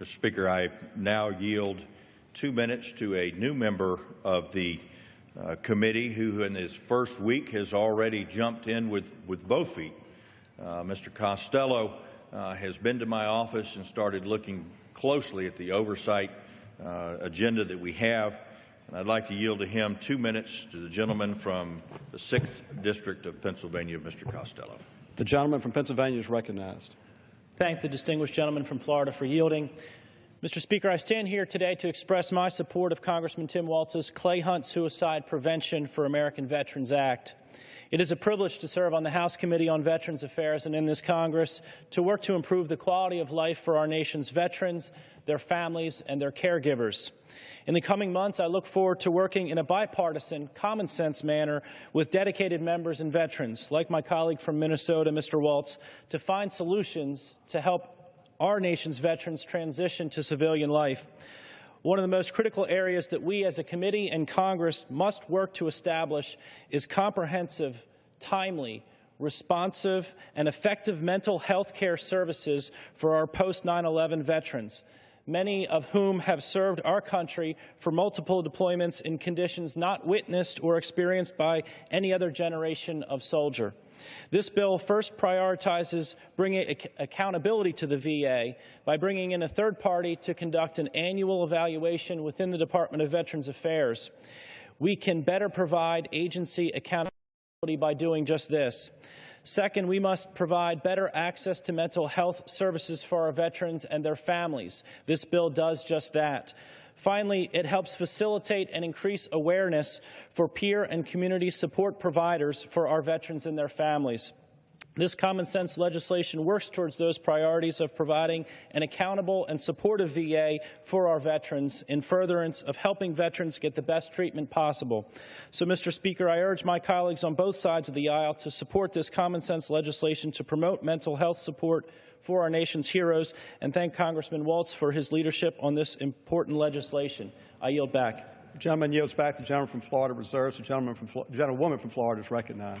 Mr. Speaker, I now yield 2 minutes to a new member of the committee who in his first week has already jumped in with both feet. Mr. Costello has been to my office and started looking closely at the oversight agenda that we have, and I'd like to yield to him 2 minutes to the gentleman from the 6th District of Pennsylvania, Mr. Costello. The gentleman from Pennsylvania is recognized. Thank the distinguished gentleman from Florida for yielding. Mr. Speaker, I stand here today to express my support of Congressman Tim Walz's Clay Hunt Suicide Prevention for American Veterans Act. It is a privilege to serve on the House Committee on Veterans Affairs and in this Congress to work to improve the quality of life for our nation's veterans, their families, and their caregivers. In the coming months, I look forward to working in a bipartisan, common-sense manner with dedicated members and veterans, like my colleague from Minnesota, Mr. Waltz, to find solutions to help our nation's veterans transition to civilian life. One of the most critical areas that we as a committee and Congress must work to establish is comprehensive, timely, responsive, and effective mental health care services for our post-9/11 veterans, many of whom have served our country for multiple deployments in conditions not witnessed or experienced by any other generation of soldier. This bill first prioritizes bringing accountability to the VA by bringing in a third party to conduct an annual evaluation within the Department of Veterans Affairs. We can better provide agency accountability by doing just this. Second, we must provide better access to mental health services for our veterans and their families. This bill does just that. Finally, it helps facilitate and increase awareness for peer and community support providers for our veterans and their families. This common-sense legislation works towards those priorities of providing an accountable and supportive VA for our veterans in furtherance of helping veterans get the best treatment possible. So, Mr. Speaker, I urge my colleagues on both sides of the aisle to support this common-sense legislation to promote mental health support for our nation's heroes, and thank Congressman Waltz for his leadership on this important legislation. I yield back. The gentleman yields back. The gentleman from Florida reserves. The gentlewoman from Florida is recognized.